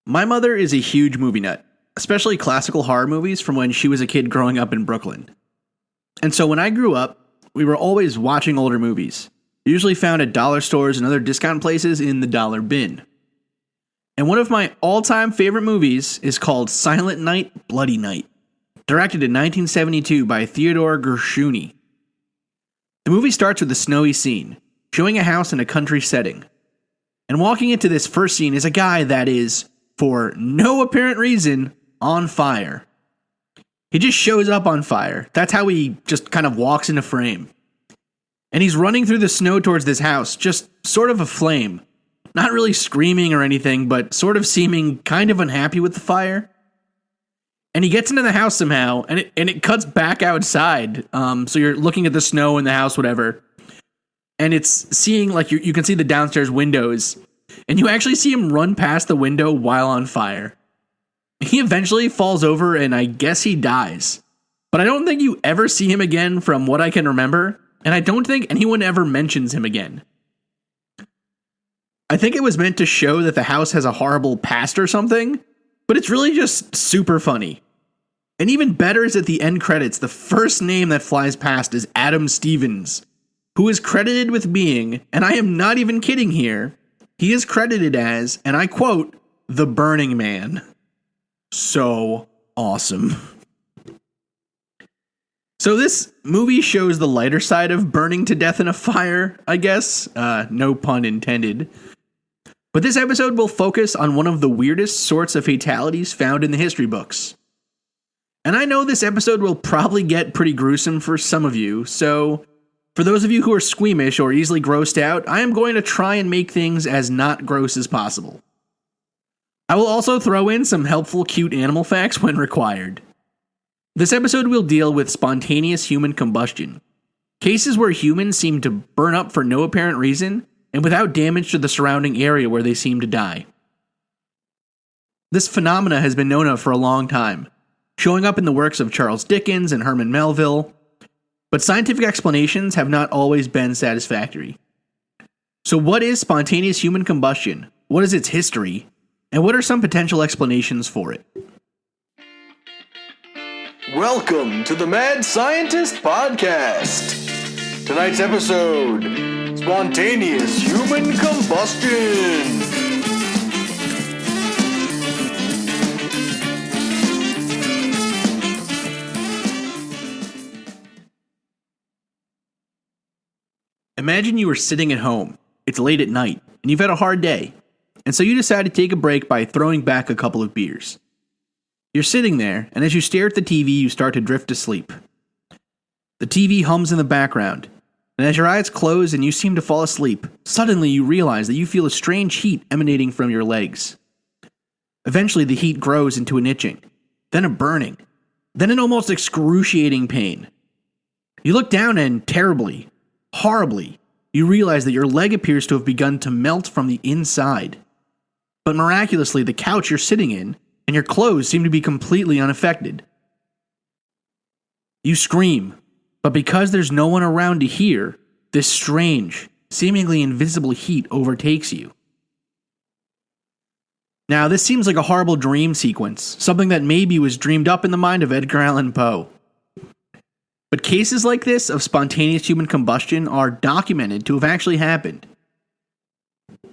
My mother is a huge movie nut, especially classical horror movies from when she was a kid growing up in Brooklyn. And so when I grew up, we were always watching older movies, usually found at dollar stores and other discount places in the dollar bin. And one of my all-time favorite movies is called Silent Night, Bloody Night, directed in 1972 by Theodore Gershuni. The movie starts with a snowy scene, showing a house in a country setting. And walking into this first scene is a guy that is, for no apparent reason, on fire. He just shows up on fire. That's how he just kind of walks into frame. And he's running through the snow towards this house, just sort of aflame. Not really screaming or anything, but sort of seeming kind of unhappy with the fire. And he gets into the house somehow, and it cuts back outside. So you're looking at the snow in the house, whatever. And it's seeing, like, you can see the downstairs windows. And you actually see him run past the window while on fire. He eventually falls over, and I guess he dies. But I don't think you ever see him again from what I can remember. And I don't think anyone ever mentions him again. I think it was meant to show that the house has a horrible past or something. But it's really just super funny. And even better is at the end credits, the first name that flies past is Adam Stevens, who is credited with being, and I am not even kidding here, he is credited as, and I quote, the Burning Man. So awesome. So this movie shows the lighter side of burning to death in a fire, I guess. No pun intended. But this episode will focus on one of the weirdest sorts of fatalities found in the history books. And I know this episode will probably get pretty gruesome for some of you, so for those of you who are squeamish or easily grossed out, I am going to try and make things as not gross as possible. I will also throw in some helpful cute animal facts when required. This episode will deal with spontaneous human combustion, cases where humans seem to burn up for no apparent reason and without damage to the surrounding area where they seem to die. This phenomena has been known of for a long time, showing up in the works of Charles Dickens and Herman Melville, but scientific explanations have not always been satisfactory. So what is spontaneous human combustion? What is its history? And what are some potential explanations for it? Welcome to the Mad Scientist Podcast. Tonight's episode, Spontaneous Human Combustion. Imagine you are sitting at home, it's late at night, and you've had a hard day, and so you decide to take a break by throwing back a couple of beers. You're sitting there, and as you stare at the TV, you start to drift to sleep. The TV hums in the background, and as your eyes close and you seem to fall asleep, suddenly you realize that you feel a strange heat emanating from your legs. Eventually the heat grows into an itching, then a burning, then an almost excruciating pain. You look down and terribly, horribly, you realize that your leg appears to have begun to melt from the inside. But miraculously, the couch you're sitting in and your clothes seem to be completely unaffected. You scream, but because there's no one around to hear, this strange, seemingly invisible heat overtakes you. Now, this seems like a horrible dream sequence, something that maybe was dreamed up in the mind of Edgar Allan Poe. But cases like this of spontaneous human combustion are documented to have actually happened.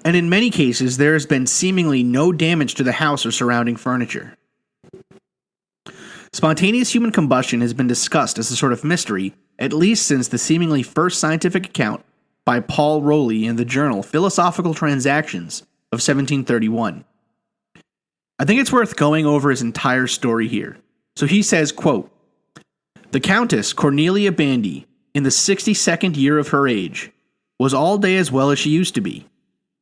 And in many cases, there has been seemingly no damage to the house or surrounding furniture. Spontaneous human combustion has been discussed as a sort of mystery, at least since the seemingly first scientific account by Paul Rowley in the journal Philosophical Transactions of 1731. I think it's worth going over his entire story here. So he says, quote, "The Countess Cornelia Bandy, in the 62nd year of her age, was all day as well as she used to be,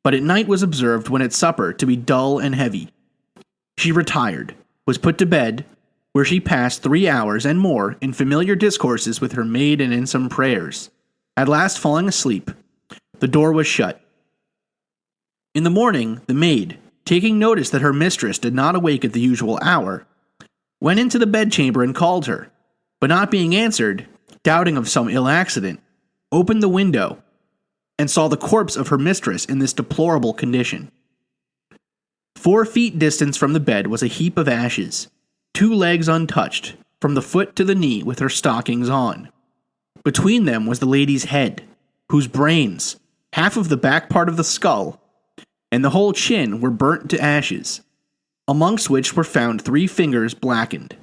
but at night was observed when at supper to be dull and heavy. She retired, was put to bed, where she passed 3 hours and more in familiar discourses with her maid and in some prayers. At last falling asleep, the door was shut. In the morning, the maid, taking notice that her mistress did not awake at the usual hour, went into the bedchamber and called her, but not being answered, doubting of some ill accident, opened the window, and saw the corpse of her mistress in this deplorable condition. 4 feet distance from the bed was a heap of ashes, 2 legs untouched, from the foot to the knee with her stockings on. Between them was the lady's head, whose brains, half of the back part of the skull, and the whole chin were burnt to ashes, amongst which were found 3 fingers blackened.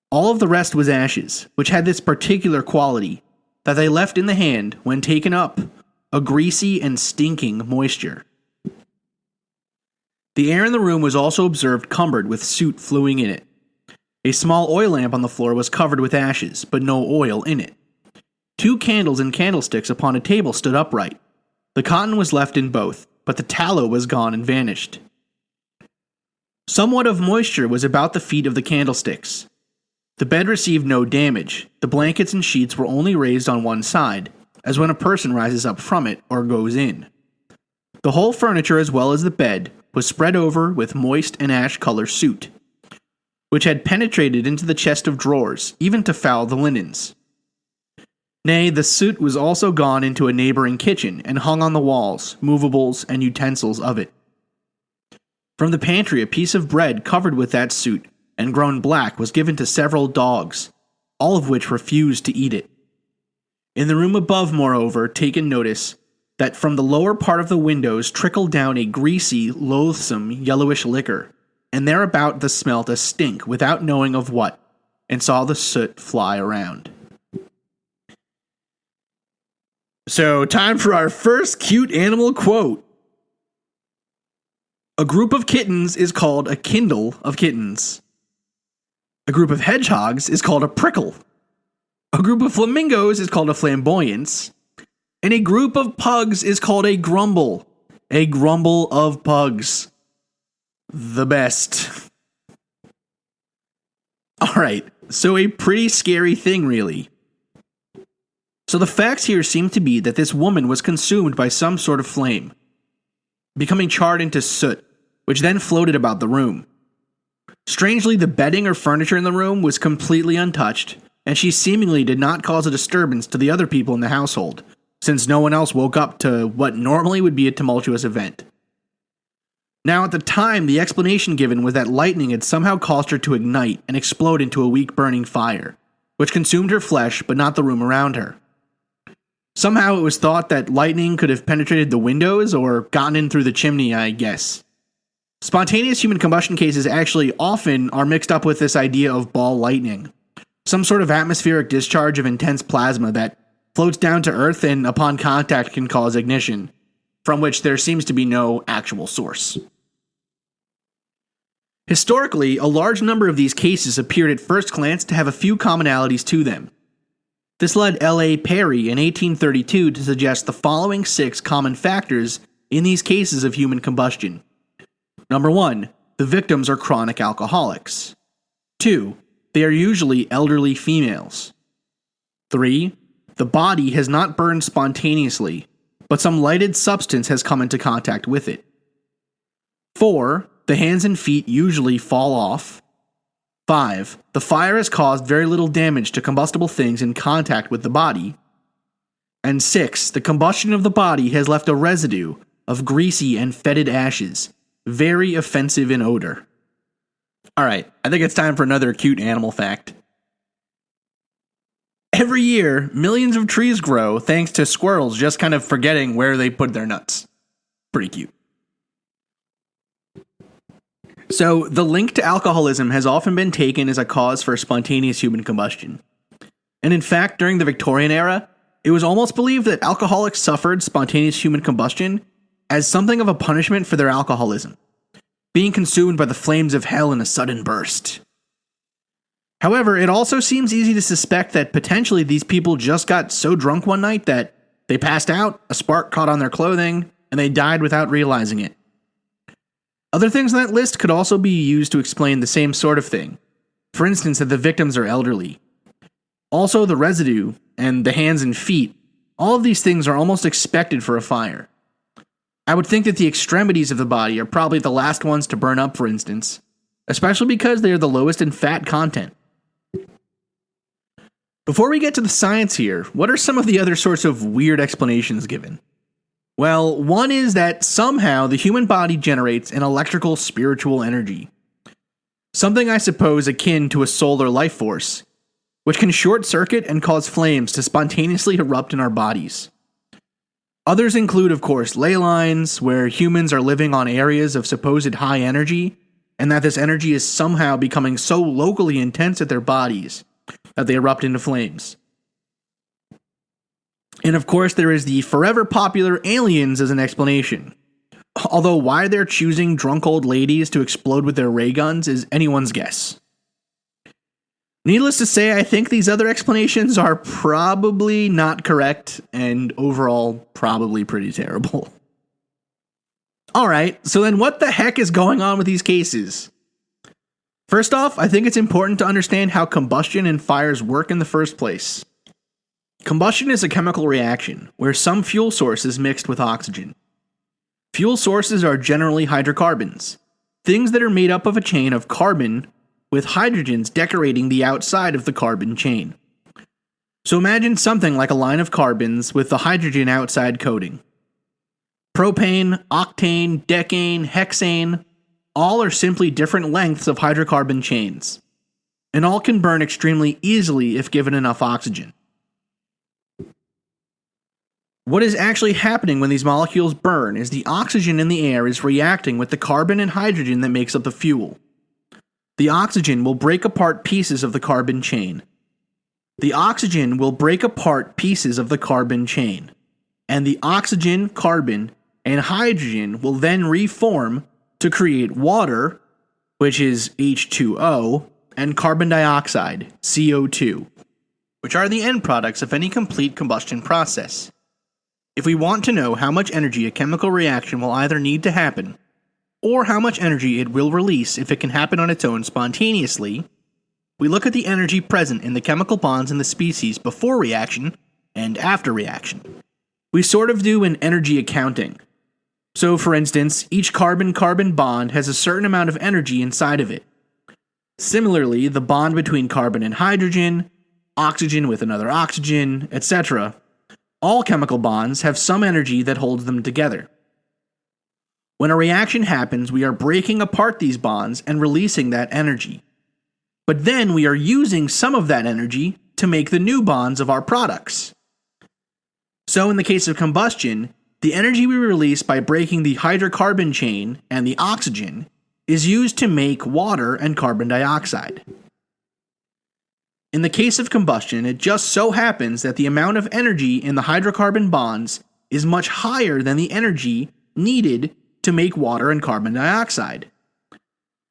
All of the rest was ashes, which had this particular quality, that they left in the hand, when taken up, a greasy and stinking moisture. The air in the room was also observed cumbered with soot flowing in it. A small oil lamp on the floor was covered with ashes, but no oil in it. 2 candles and candlesticks upon a table stood upright. The cotton was left in both, but the tallow was gone and vanished. Somewhat of moisture was about the feet of the candlesticks. The bed received no damage. The blankets and sheets were only raised on one side, as when a person rises up from it or goes in. The whole furniture as well as the bed was spread over with moist and ash-color soot, which had penetrated into the chest of drawers, even to foul the linens. Nay, the soot was also gone into a neighboring kitchen and hung on the walls, movables, and utensils of it. From the pantry a piece of bread covered with that soot and grown black was given to several dogs, all of which refused to eat it. In the room above, moreover, taken notice that from the lower part of the windows trickled down a greasy, loathsome, yellowish liquor, and thereabout the smelt a stink without knowing of what, and saw the soot fly around. So, time for our first cute animal quote. A group of kittens is called a kindle of kittens. A group of hedgehogs is called a prickle. A group of flamingos is called a flamboyance. And a group of pugs is called a grumble. A grumble of pugs. The best. Alright, so a pretty scary thing, really. So the facts here seem to be that this woman was consumed by some sort of flame, becoming charred into soot, which then floated about the room. Strangely, the bedding or furniture in the room was completely untouched, and she seemingly did not cause a disturbance to the other people in the household, since no one else woke up to what normally would be a tumultuous event. Now, at the time, the explanation given was that lightning had somehow caused her to ignite and explode into a weak burning fire, which consumed her flesh but not the room around her. Somehow it was thought that lightning could have penetrated the windows or gotten in through the chimney, I guess. Spontaneous human combustion cases actually often are mixed up with this idea of ball lightning, some sort of atmospheric discharge of intense plasma that floats down to Earth and upon contact can cause ignition, from which there seems to be no actual source. Historically, a large number of these cases appeared at first glance to have a few commonalities to them. This led L.A. Perry in 1832 to suggest the following 6 common factors in these cases of human combustion. Number 1, the victims are chronic alcoholics. 2, they are usually elderly females. 3, the body has not burned spontaneously, but some lighted substance has come into contact with it. 4, the hands and feet usually fall off. 5, the fire has caused very little damage to combustible things in contact with the body. And 6, the combustion of the body has left a residue of greasy and fetid ashes, very offensive in odor. Alright, I think it's time for another cute animal fact. Every year, millions of trees grow thanks to squirrels just kind of forgetting where they put their nuts. Pretty cute. So, the link to alcoholism has often been taken as a cause for spontaneous human combustion. And in fact, during the Victorian era, it was almost believed that alcoholics suffered spontaneous human combustion as something of a punishment for their alcoholism, being consumed by the flames of hell in a sudden burst. However, it also seems easy to suspect that potentially these people just got so drunk one night that they passed out, a spark caught on their clothing, and they died without realizing it. Other things on that list could also be used to explain the same sort of thing. For instance, that the victims are elderly. Also, the residue, and the hands and feet, all of these things are almost expected for a fire. I would think that the extremities of the body are probably the last ones to burn up, for instance, especially because they are the lowest in fat content. Before we get to the science here, what are some of the other sorts of weird explanations given? Well, one is that somehow the human body generates an electrical spiritual energy. Something I suppose akin to a solar life force, which can short circuit and cause flames to spontaneously erupt in our bodies. Others include, of course, ley lines, where humans are living on areas of supposed high energy, and that this energy is somehow becoming so locally intense at their bodies that they erupt into flames. And of course, there is the forever popular aliens as an explanation. Although why they're choosing drunk old ladies to explode with their ray guns is anyone's guess. Needless to say, I think these other explanations are probably not correct and overall probably pretty terrible. Alright, so then what the heck is going on with these cases? First off, I think it's important to understand how combustion and fires work in the first place. Combustion is a chemical reaction where some fuel source is mixed with oxygen. Fuel sources are generally hydrocarbons, things that are made up of a chain of carbon with hydrogens decorating the outside of the carbon chain. So imagine something like a line of carbons with the hydrogen outside coating. Propane, octane, decane, hexane, all are simply different lengths of hydrocarbon chains, and all can burn extremely easily if given enough oxygen. What is actually happening when these molecules burn is the oxygen in the air is reacting with the carbon and hydrogen that makes up the fuel. The oxygen will break apart pieces of the carbon chain. And the oxygen, carbon, and hydrogen will then reform to create water, which is H2O, and carbon dioxide, CO2, which are the end products of any complete combustion process. If we want to know how much energy a chemical reaction will either need to happen, or how much energy it will release if it can happen on its own spontaneously, we look at the energy present in the chemical bonds in the species before reaction and after reaction. We sort of do an energy accounting. So for instance, each carbon-carbon bond has a certain amount of energy inside of it. Similarly, the bond between carbon and hydrogen, oxygen with another oxygen, etc., all chemical bonds have some energy that holds them together. When a reaction happens, we are breaking apart these bonds and releasing that energy. But then we are using some of that energy to make the new bonds of our products. So in the case of combustion, the energy we release by breaking the hydrocarbon chain and the oxygen is used to make water and carbon dioxide. In the case of combustion, it just so happens that the amount of energy in the hydrocarbon bonds is much higher than the energy needed to make water and carbon dioxide.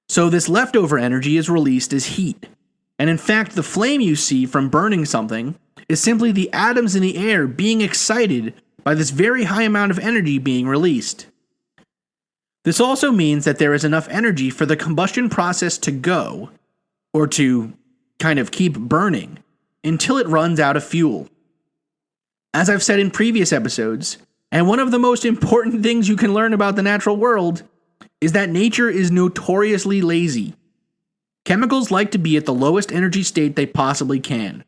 So this leftover energy is released as heat. And in fact, the flame you see from burning something is simply the atoms in the air being excited by this very high amount of energy being released. This also means that there is enough energy for the combustion process to go, or to kind of keep burning, until it runs out of fuel. As I've said in previous episodes, and one of the most important things you can learn about the natural world is that nature is notoriously lazy. Chemicals like to be at the lowest energy state they possibly can.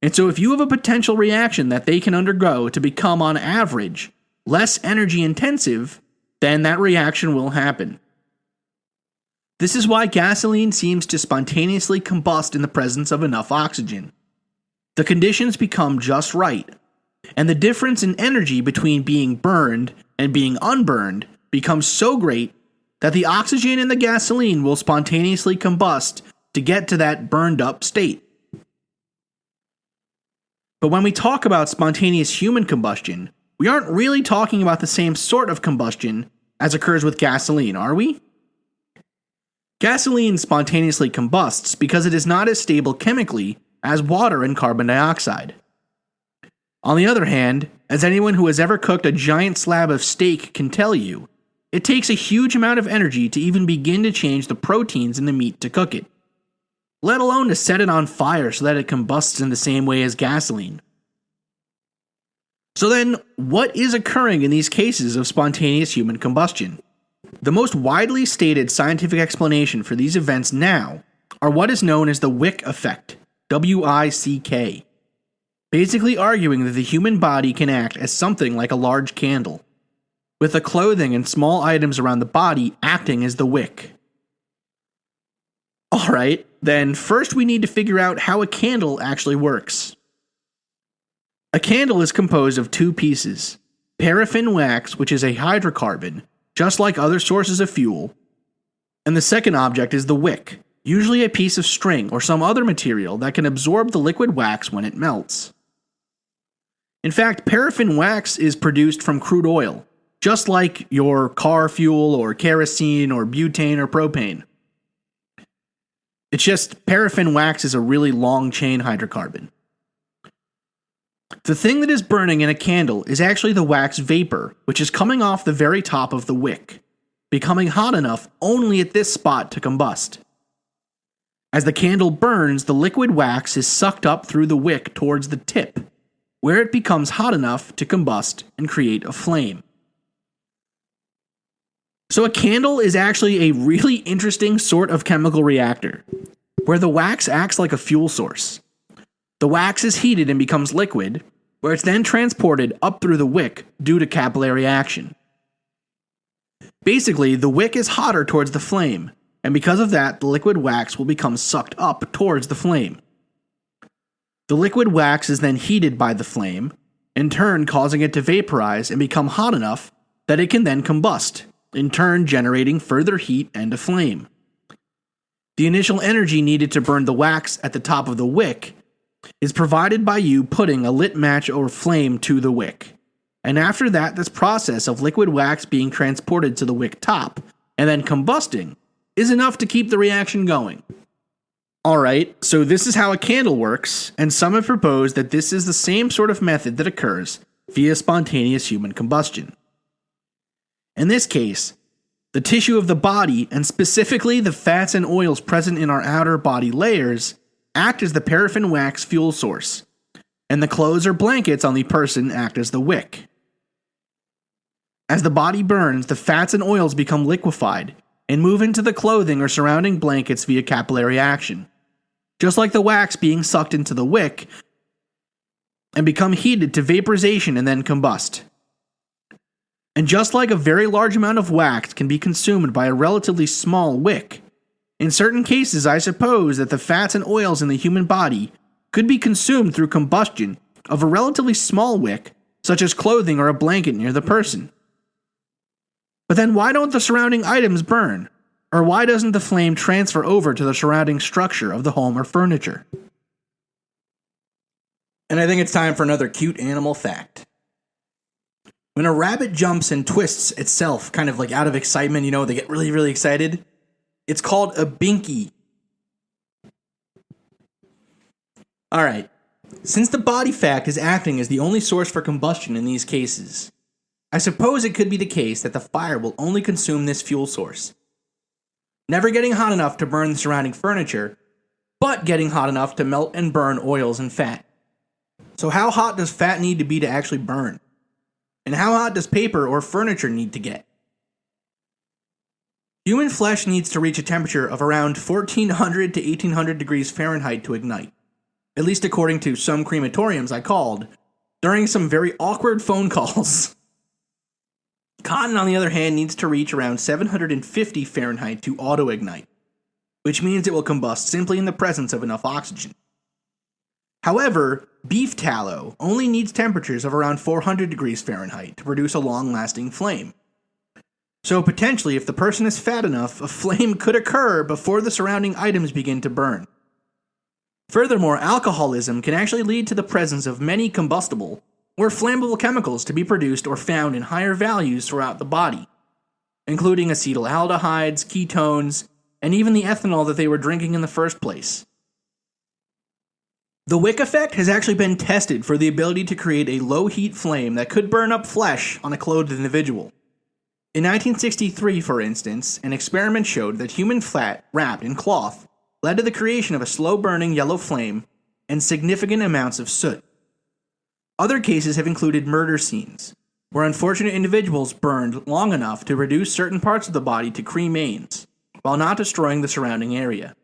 And so if you have a potential reaction that they can undergo to become, on average, less energy intensive, then that reaction will happen. This is why gasoline seems to spontaneously combust in the presence of enough oxygen. The conditions become just right, and the difference in energy between being burned and being unburned becomes so great that the oxygen in the gasoline will spontaneously combust to get to that burned up state. But when we talk about spontaneous human combustion, we aren't really talking about the same sort of combustion as occurs with gasoline, are we? Gasoline spontaneously combusts because it is not as stable chemically as water and carbon dioxide. On the other hand, as anyone who has ever cooked a giant slab of steak can tell you, it takes a huge amount of energy to even begin to change the proteins in the meat to cook it, let alone to set it on fire so that it combusts in the same way as gasoline. So then, what is occurring in these cases of spontaneous human combustion? The most widely stated scientific explanation for these events now are what is known as the Wick effect, W-I-C-K, basically arguing that the human body can act as something like a large candle, with the clothing and small items around the body acting as the wick. Alright, then first we need to figure out how a candle actually works. A candle is composed of two pieces: paraffin wax, which is a hydrocarbon, just like other sources of fuel, and the second object is the wick, usually a piece of string or some other material that can absorb the liquid wax when it melts. In fact, paraffin wax is produced from crude oil, just like your car fuel or kerosene or butane or propane. It's just paraffin wax is a really long chain hydrocarbon. The thing that is burning in a candle is actually the wax vapor, which is coming off the very top of the wick, becoming hot enough only at this spot to combust. As the candle burns, the liquid wax is sucked up through the wick towards the tip, where it becomes hot enough to combust and create a flame. So a candle is actually a really interesting sort of chemical reactor, where the wax acts like a fuel source. The wax is heated and becomes liquid, where it's then transported up through the wick due to capillary action. Basically, the wick is hotter towards the flame, and because of that, the liquid wax will become sucked up towards the flame. The liquid wax is then heated by the flame, in turn causing it to vaporize and become hot enough that it can then combust, in turn generating further heat and a flame. The initial energy needed to burn the wax at the top of the wick is provided by you putting a lit match or flame to the wick. And after that, this process of liquid wax being transported to the wick top and then combusting is enough to keep the reaction going. Alright, so this is how a candle works, and some have proposed that this is the same sort of method that occurs via spontaneous human combustion. In this case, the tissue of the body, and specifically the fats and oils present in our outer body layers, act as the paraffin wax fuel source, and the clothes or blankets on the person act as the wick. As the body burns, the fats and oils become liquefied and move into the clothing or surrounding blankets via capillary action, just like the wax being sucked into the wick and become heated to vaporization and then combust. And just like a very large amount of wax can be consumed by a relatively small wick, in certain cases I suppose that the fats and oils in the human body could be consumed through combustion of a relatively small wick, such as clothing or a blanket near the person. But then why don't the surrounding items burn? Or why doesn't the flame transfer over to the surrounding structure of the home or furniture? And I think it's time for another cute animal fact. When a rabbit jumps and twists itself, kind of like out of excitement, they get really, really excited, it's called a binky. Alright, since the body fat is acting as the only source for combustion in these cases, I suppose it could be the case that the fire will only consume this fuel source, never getting hot enough to burn the surrounding furniture, but getting hot enough to melt and burn oils and fat. So how hot does fat need to be to actually burn? And how hot does paper or furniture need to get? Human flesh needs to reach a temperature of around 1400 to 1800 degrees Fahrenheit to ignite, at least according to some crematoriums I called during some very awkward phone calls. Cotton, on the other hand, needs to reach around 750 Fahrenheit to auto-ignite, which means it will combust simply in the presence of enough oxygen. However, beef tallow only needs temperatures of around 400 degrees Fahrenheit to produce a long-lasting flame. So potentially, if the person is fat enough, a flame could occur before the surrounding items begin to burn. Furthermore, alcoholism can actually lead to the presence of many combustible or flammable chemicals to be produced or found in higher values throughout the body, including acetaldehydes, ketones, and even the ethanol that they were drinking in the first place. The wick effect has actually been tested for the ability to create a low-heat flame that could burn up flesh on a clothed individual. In 1963, for instance, an experiment showed that human fat wrapped in cloth led to the creation of a slow-burning yellow flame and significant amounts of soot. Other cases have included murder scenes, where unfortunate individuals burned long enough to reduce certain parts of the body to cremains, while not destroying the surrounding area.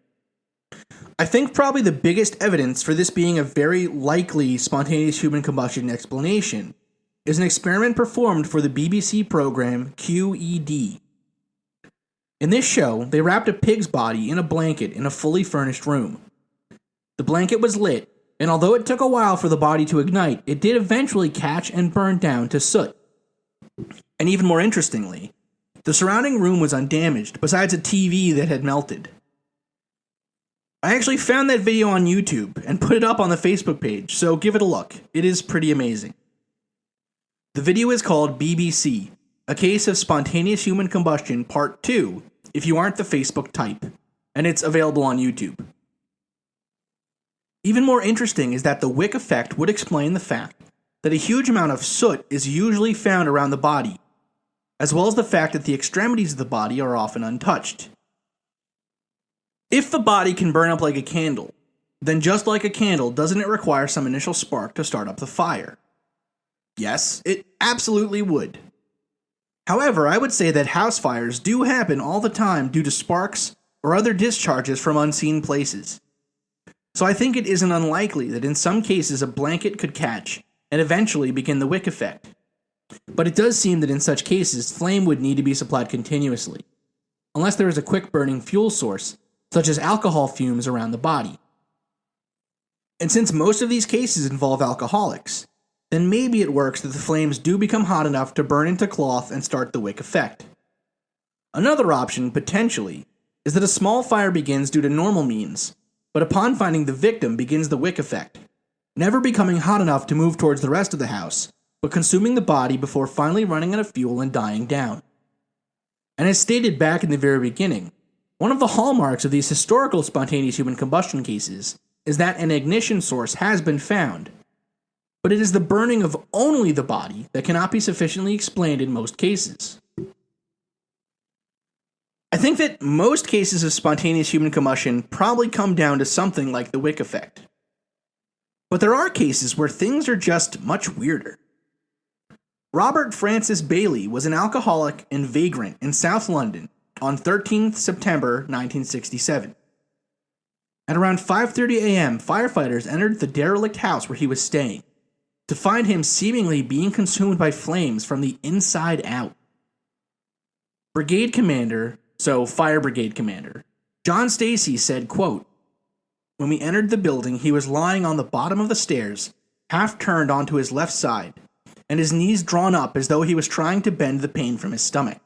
I think probably the biggest evidence for this being a very likely spontaneous human combustion explanation is an experiment performed for the BBC program QED. In this show, they wrapped a pig's body in a blanket in a fully furnished room. The blanket was lit, and although it took a while for the body to ignite, it did eventually catch and burn down to soot. And even more interestingly, the surrounding room was undamaged, besides a TV that had melted. I actually found that video on YouTube and put it up on the Facebook page, so give it a look. It is pretty amazing. The video is called BBC, A Case of Spontaneous Human Combustion Part 2, if you aren't the Facebook type, and it's available on YouTube. Even more interesting is that the wick effect would explain the fact that a huge amount of soot is usually found around the body, as well as the fact that the extremities of the body are often untouched. If the body can burn up like a candle, then just like a candle, doesn't it require some initial spark to start up the fire? Yes, it absolutely would. However, I would say that house fires do happen all the time due to sparks or other discharges from unseen places. So I think it isn't unlikely that in some cases a blanket could catch and eventually begin the wick effect. But it does seem that in such cases, flame would need to be supplied continuously, unless there is a quick burning fuel source, such as alcohol fumes around the body. And since most of these cases involve alcoholics, then maybe it works that the flames do become hot enough to burn into cloth and start the wick effect. Another option, potentially, is that a small fire begins due to normal means, but upon finding the victim begins the wick effect, never becoming hot enough to move towards the rest of the house, but consuming the body before finally running out of fuel and dying down. And as stated back in the very beginning, one of the hallmarks of these historical spontaneous human combustion cases is that an ignition source has been found, but it is the burning of only the body that cannot be sufficiently explained in most cases. I think that most cases of spontaneous human combustion probably come down to something like the wick effect. But there are cases where things are just much weirder. Robert Francis Bailey was an alcoholic and vagrant in South London on 13th September 1967. At around 5:30 a.m., firefighters entered the derelict house where he was staying, to find him seemingly being consumed by flames from the inside out. Brigade Commander, Fire Brigade Commander, John Stacy said, quote, "When we entered the building, he was lying on the bottom of the stairs, half turned onto his left side, and his knees drawn up as though he was trying to bend the pain from his stomach.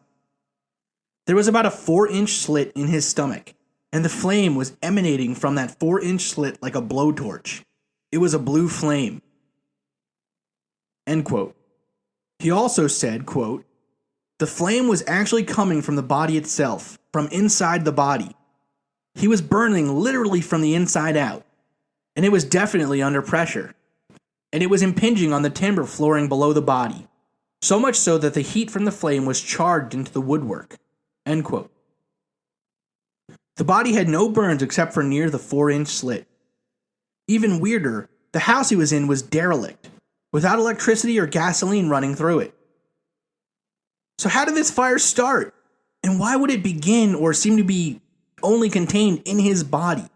There was about a 4-inch slit in his stomach, and the flame was emanating from that 4-inch slit like a blowtorch. It was a blue flame." End quote. He also said, quote, "The flame was actually coming from the body itself, from inside the body. He was burning literally from the inside out, and it was definitely under pressure, and it was impinging on the timber flooring below the body, so much so that the heat from the flame was charged into the woodwork." End quote. The body had no burns except for near the 4-inch slit. Even weirder, the house he was in was derelict, without electricity or gasoline running through it. So how did this fire start? And why would it begin or seem to be only contained in his body?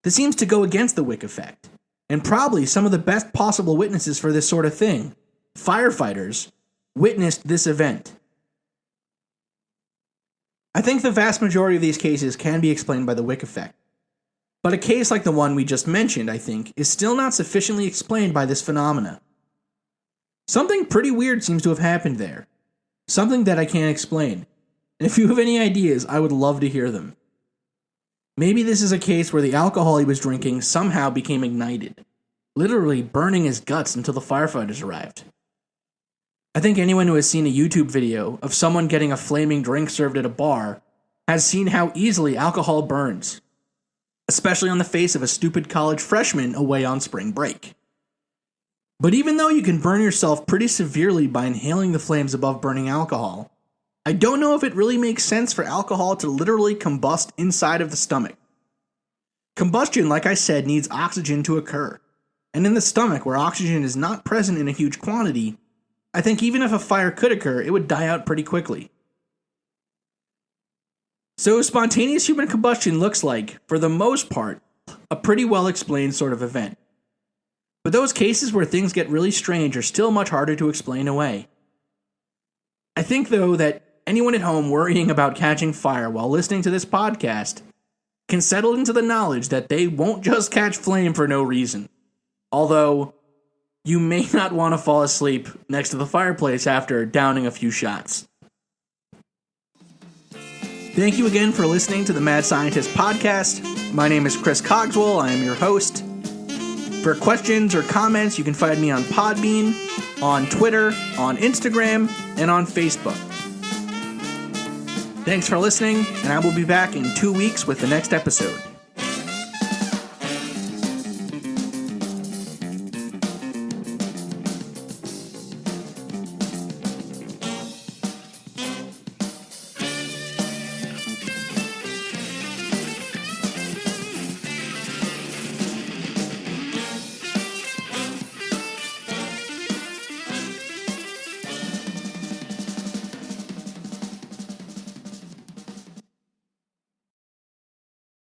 This seems to go against the wick effect, and probably some of the best possible witnesses for this sort of thing, firefighters, witnessed this event. I think the vast majority of these cases can be explained by the wick effect. But a case like the one we just mentioned, I think, is still not sufficiently explained by this phenomena. Something pretty weird seems to have happened there. Something that I can't explain. And if you have any ideas, I would love to hear them. Maybe this is a case where the alcohol he was drinking somehow became ignited, literally burning his guts until the firefighters arrived. I think anyone who has seen a YouTube video of someone getting a flaming drink served at a bar has seen how easily alcohol burns, especially on the face of a stupid college freshman away on spring break. But even though you can burn yourself pretty severely by inhaling the flames above burning alcohol, I don't know if it really makes sense for alcohol to literally combust inside of the stomach. Combustion, like I said, needs oxygen to occur, and in the stomach, where oxygen is not present in a huge quantity, I think even if a fire could occur, it would die out pretty quickly. So spontaneous human combustion looks like, for the most part, a pretty well explained sort of event. But those cases where things get really strange are still much harder to explain away. I think, though, that anyone at home worrying about catching fire while listening to this podcast can settle into the knowledge that they won't just catch flame for no reason. Although, you may not want to fall asleep next to the fireplace after downing a few shots. Thank you again for listening to the Mad Scientist Podcast. My name is Chris Cogswell. I am your host. For questions or comments, you can find me on Podbean, on Twitter, on Instagram, and on Facebook. Thanks for listening, and I will be back in 2 weeks with the next episode.